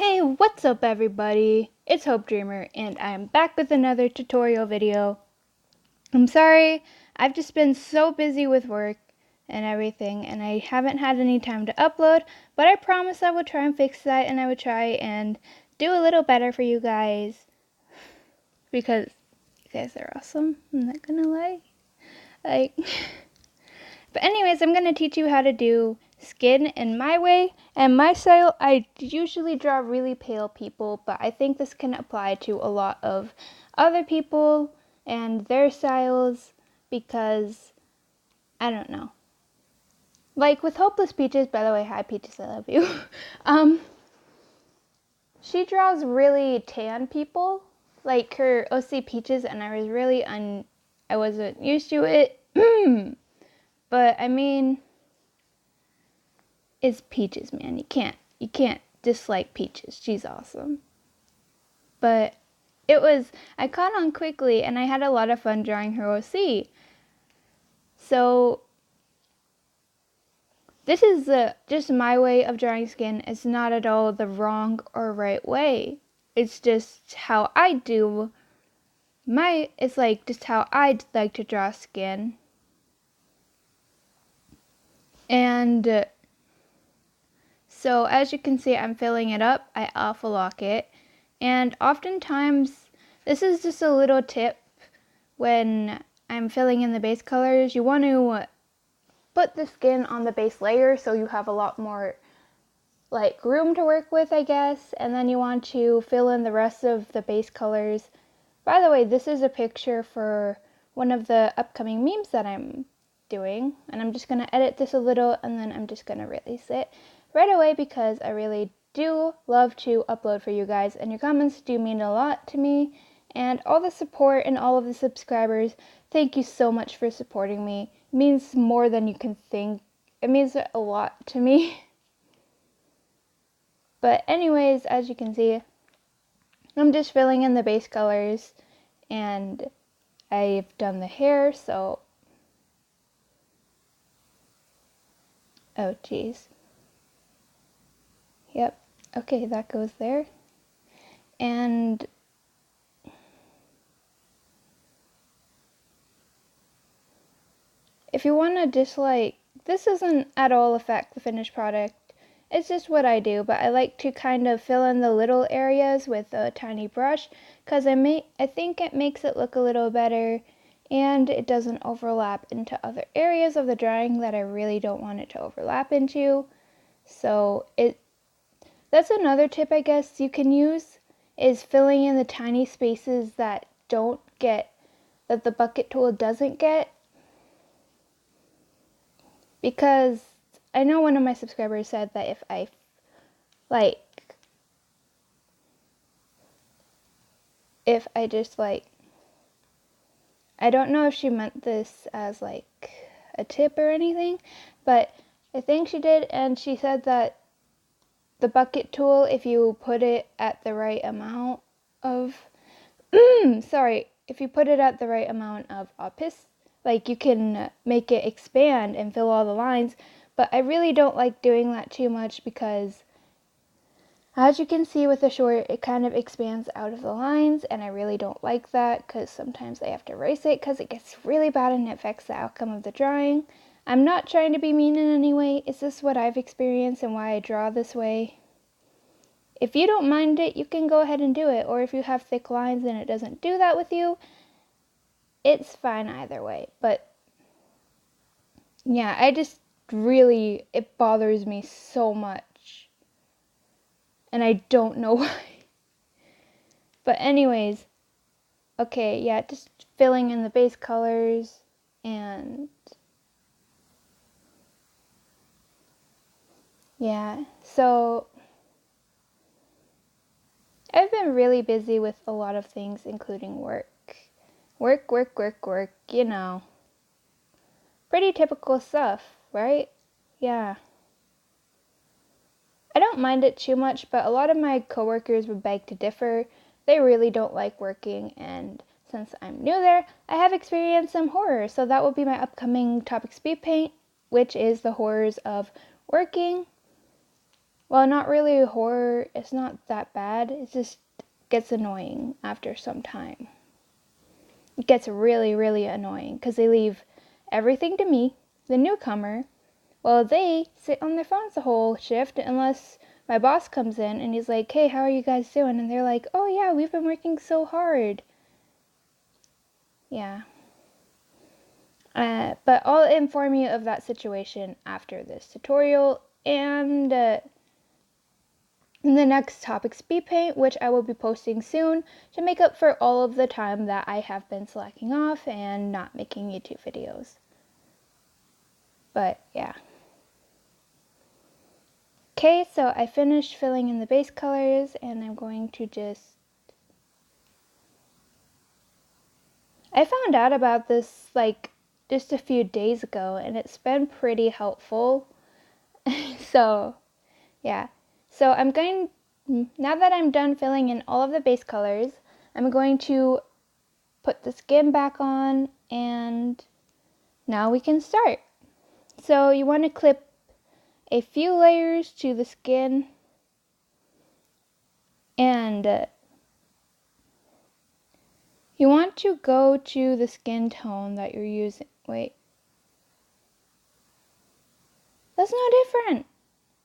Hey, what's up everybody? It's Hope Dreamer and I am back with another tutorial video. I'm sorry, I've just been so busy with work and everything and I haven't had any time to upload, but I promise I will try and fix that and I will try and do a little better for you guys because you guys are awesome, I'm not gonna lie. But anyways, I'm going to teach you how to do skin in my way and my style. I usually draw really pale people, but I think this can apply to a lot of other people and their styles because, I don't know. Like with Hopeless Peaches, by the way, hi Peaches, I love you. She draws really tan people, like her OC Peaches, and I was really I wasn't used to it. But I mean, it's Peaches, man. You can't dislike Peaches. She's awesome. But I caught on quickly and I had a lot of fun drawing her OC. So this is just my way of drawing skin. It's not at all the wrong or right way. It's just how I do it's like just how I'd like to draw skin. And so as you can see, I'm filling it up. I alpha lock it. And oftentimes, this is just a little tip when I'm filling in the base colors. You want to put the skin on the base layer so you have a lot more like room to work with, I guess. And then you want to fill in the rest of the base colors. By the way, this is a picture for one of the upcoming memes that I'm doing. And I'm just going to edit this a little and then I'm just going to release it right away because I really do love to upload for you guys and your comments do mean a lot to me, and all the support and all of the subscribers, thank you so much for supporting me. It means more than you can think. It means a lot to me. But anyways, as you can see, I'm just filling in the base colors and I've done the hair, so oh geez. Yep. Okay, that goes there. And if you want to dislike, this doesn't at all affect the finished product. It's just what I do, but I like to kind of fill in the little areas with a tiny brush because I think it makes it look a little better and it doesn't overlap into other areas of the drawing that I really don't want it to overlap into. So that's another tip I guess you can use, is filling in the tiny spaces that the bucket tool doesn't get. Because I know one of my subscribers said that if I I don't know if she meant this as like a tip or anything, but I think she did, and she said that the bucket tool, if you put it at the right amount of if you put it at the right amount of opus, like you can make it expand and fill all the lines, but I really don't like doing that too much because as you can see with the short, it kind of expands out of the lines and I really don't like that because sometimes I have to erase it because it gets really bad and it affects the outcome of the drawing. I'm not trying to be mean in any way, it's just what I've experienced and why I draw this way. If you don't mind it, you can go ahead and do it, or if you have thick lines and it doesn't do that with you, it's fine either way. But yeah, it bothers me so much. And I don't know why. But anyways, okay, yeah, just filling in the base colors and yeah, so I've been really busy with a lot of things, including work. Work, you know. Pretty typical stuff, right? Yeah. I don't mind it too much, but a lot of my coworkers would beg to differ. They really don't like working, and since I'm new there, I have experienced some horror, so that will be my upcoming topic speed paint, which is the horrors of working. well, not really horror, it's not that bad, it just gets annoying after some time. It gets really, really annoying because they leave everything to me, the newcomer. Well, they sit on their phones the whole shift unless my boss comes in and he's like, hey, how are you guys doing? And they're like, oh yeah, we've been working so hard. Yeah. But I'll inform you of that situation after this tutorial and in the next topic, speed paint, which I will be posting soon to make up for all of the time that I have been slacking off and not making YouTube videos. But yeah. Okay, so I finished filling in the base colors and I'm going to I found out about this like just a few days ago and it's been pretty helpful. So yeah, so now that I'm done filling in all of the base colors, I'm going to put the skin back on and now we can start. So you want to clip a few layers to the skin and you want to go to the skin tone that you're using. Wait, that's no different.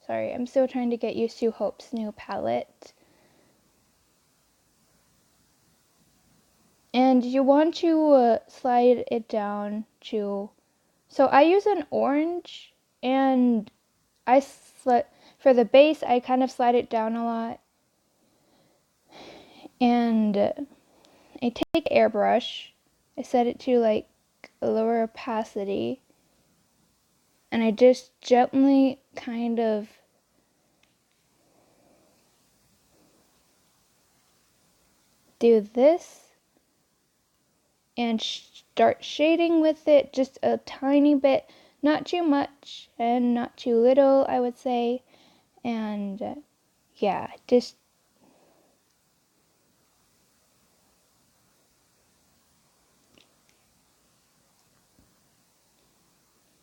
Sorry, I'm still trying to get used to Hope's new palette. And you want to slide it down to, so I use an orange and for the base I kind of slide it down a lot. And I take airbrush, I set it to like a lower opacity, and I just gently kind of do this and start shading with it just a tiny bit, not too much and not too little, I would say. And yeah, just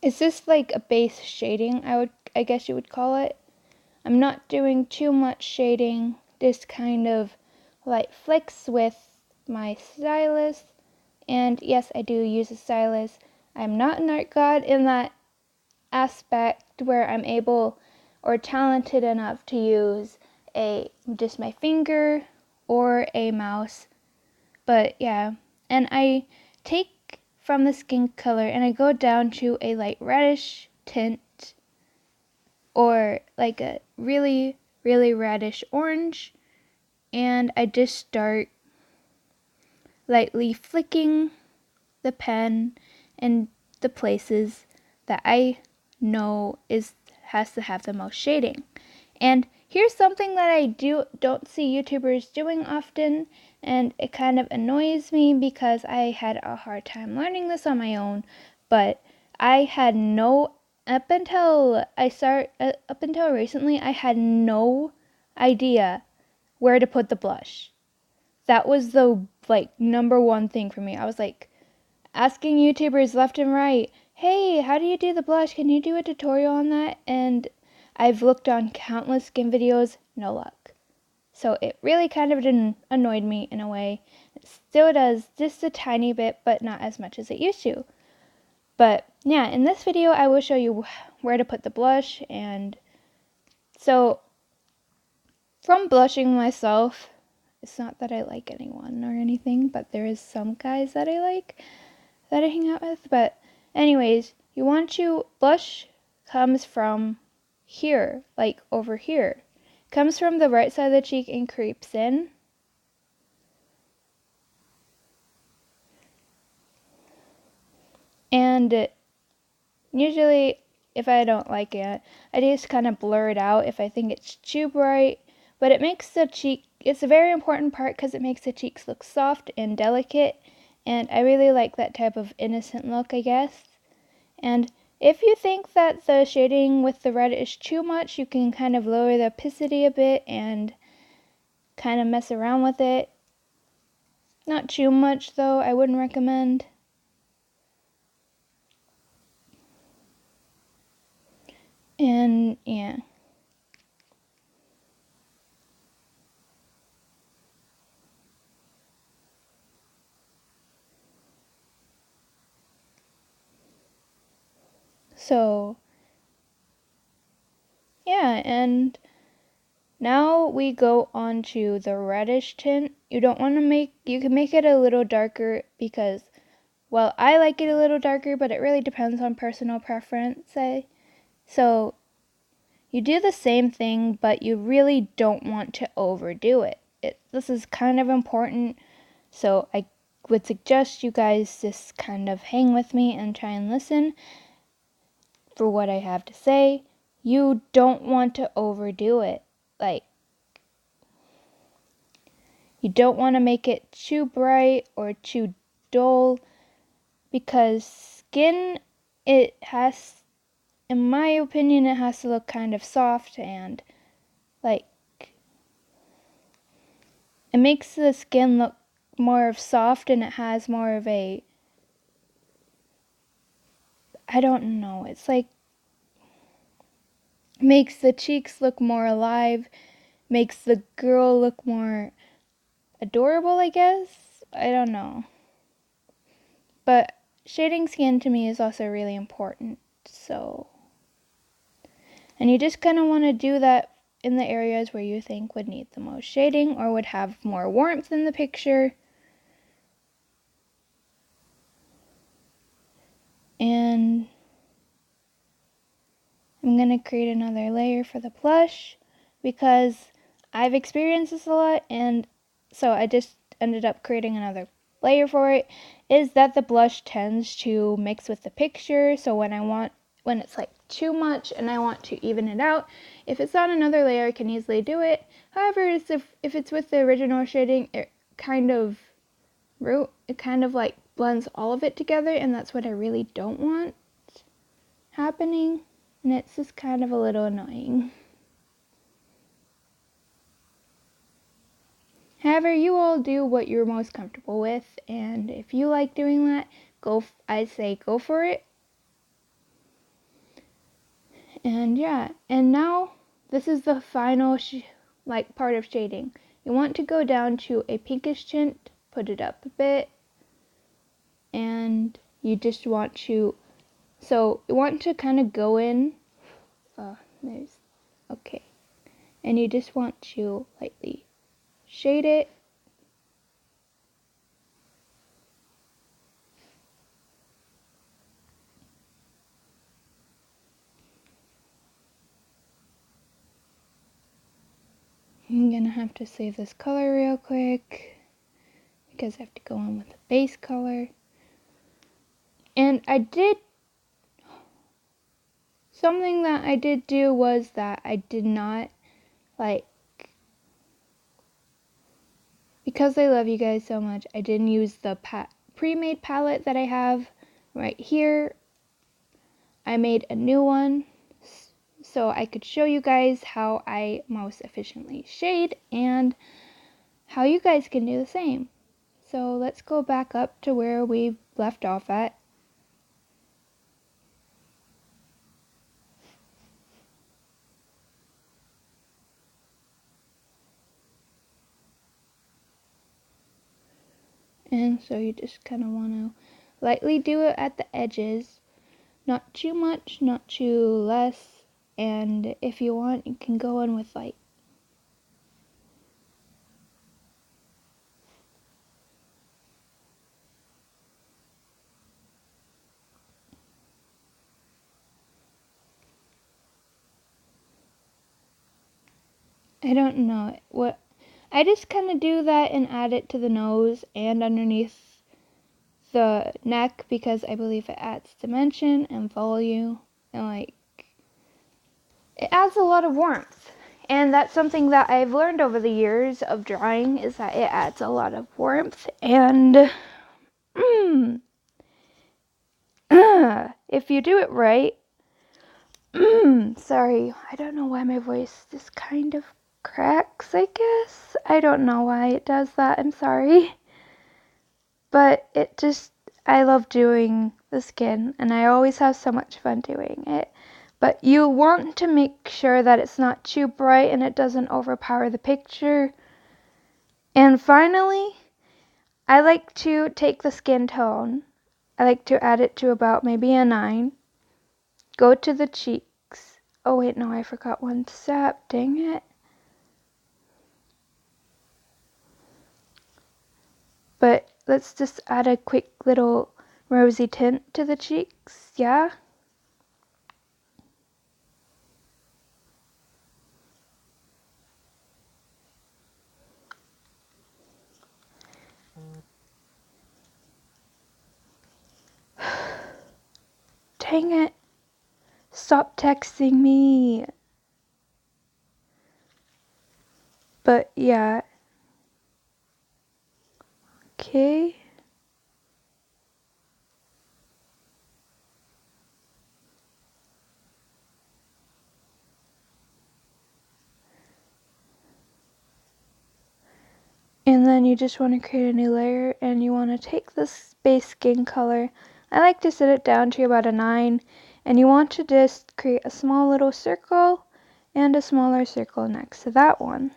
it's just like a base shading, I guess you would call it. I'm not doing too much shading, just kind of light flicks with my stylus. And yes, I do use a stylus. I'm not an art god in that aspect where I'm able or talented enough to use just my finger or a mouse. But yeah, and I take from the skin color and I go down to a light reddish tint or like a really, really reddish orange, and I just start lightly flicking the pen in the places that I know has to have the most shading. And here's something that I don't see YouTubers doing often, and it kind of annoys me because I had a hard time learning this on my own, but I had no up until recently I had no idea where to put the blush. That was the like number one thing for me. I was like asking YouTubers left and right, hey, how do you do the blush? Can you do a tutorial on that? And I've looked on countless skin videos, no luck. So it really kind of annoyed me in a way. It still does just a tiny bit, but not as much as it used to. But yeah, in this video I will show you where to put the blush. And so from blushing myself, it's not that I like anyone or anything, but there is some guys that I like that I hang out with. But anyways, you want to blush comes from here, like over here. Comes from the right side of the cheek and creeps in. And usually if I don't like it, I just kind of blur it out if I think it's too bright. But it makes the cheek, it's a very important part because it makes the cheeks look soft and delicate. And I really like that type of innocent look, I guess. And if you think that the shading with the red is too much, you can kind of lower the opacity a bit and kind of mess around with it. Not too much though, I wouldn't recommend. And yeah. So yeah, and now we go on to the reddish tint. You can make it a little darker because, well, I like it a little darker, but it really depends on personal preference, So you do the same thing, but you really don't want to overdo it. This is kind of important, so I would suggest you guys just kind of hang with me and try and listen for what I have to say. You don't want to overdo it. Like, you don't want to make it too bright or too dull, because skin, in my opinion, it has to look kind of soft, and like, it makes the skin look more of soft, and it has more of a, I don't know, it's like, makes the cheeks look more alive, makes the girl look more adorable, I guess. I don't know. But shading skin to me is also really important. And you just kind of want to do that in the areas where you think would need the most shading or would have more warmth in the picture. And I'm going to create another layer for the blush because I've experienced this a lot, and so I just ended up creating another layer for it, is that the blush tends to mix with the picture. So when it's like too much and I want to even it out, if it's on another layer, I can easily do it. However, if it's with the original shading, it kind of like blends all of it together, and that's what I really don't want happening, and it's just kind of a little annoying. However, you all do what you're most comfortable with, and if you like doing that, I say go for it. And yeah, and now this is the final part of shading. You want to go down to a pinkish tint, put it up a bit, and you just want to, kind of go in, okay, and you just want to lightly shade it. I'm gonna have to save this color real quick because I have to go in with the base color. And something that I did do was that I did not, because I love you guys so much, I didn't use the pre-made palette that I have right here. I made a new one so I could show you guys how I most efficiently shade and how you guys can do the same. So let's go back up to where we left off at. And so you just kind of want to lightly do it at the edges. Not too much, not too less. And if you want, you can go in with I don't know what, I just kind of do that and add it to the nose and underneath the neck because I believe it adds dimension and volume, and it adds a lot of warmth. And that's something that I've learned over the years of drawing, is that it adds a lot of warmth. And if you do it right, sorry, I don't know why my voice just kind of cracks, I guess. I don't know why it does that, I'm sorry. But I love doing the skin, and I always have so much fun doing it. But you want to make sure that it's not too bright and it doesn't overpower the picture. And finally, I like to take the skin tone. I like to add it to about maybe a 9. go to the cheeks. Oh wait, no, I forgot one step. Dang it. But let's just add a quick little rosy tint to the cheeks, yeah? Dang it. Stop texting me. But yeah. Okay. And then you just want to create a new layer, and you want to take this base skin color. I like to set it down to about a 9, and you want to just create a small little circle and a smaller circle next to that one.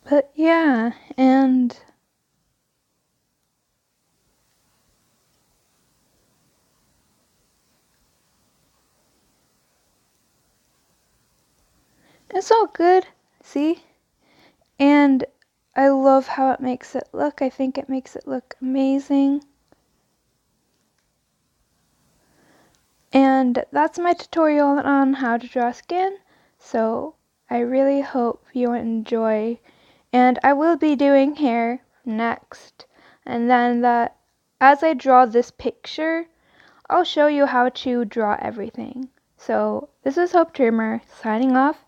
But yeah, and it's all good, see? And I love how it makes it look. I think it makes it look amazing. And that's my tutorial on how to draw skin. So I really hope you enjoy. And I will be doing hair next. And then as I draw this picture, I'll show you how to draw everything. So this is Hope Trimmer signing off,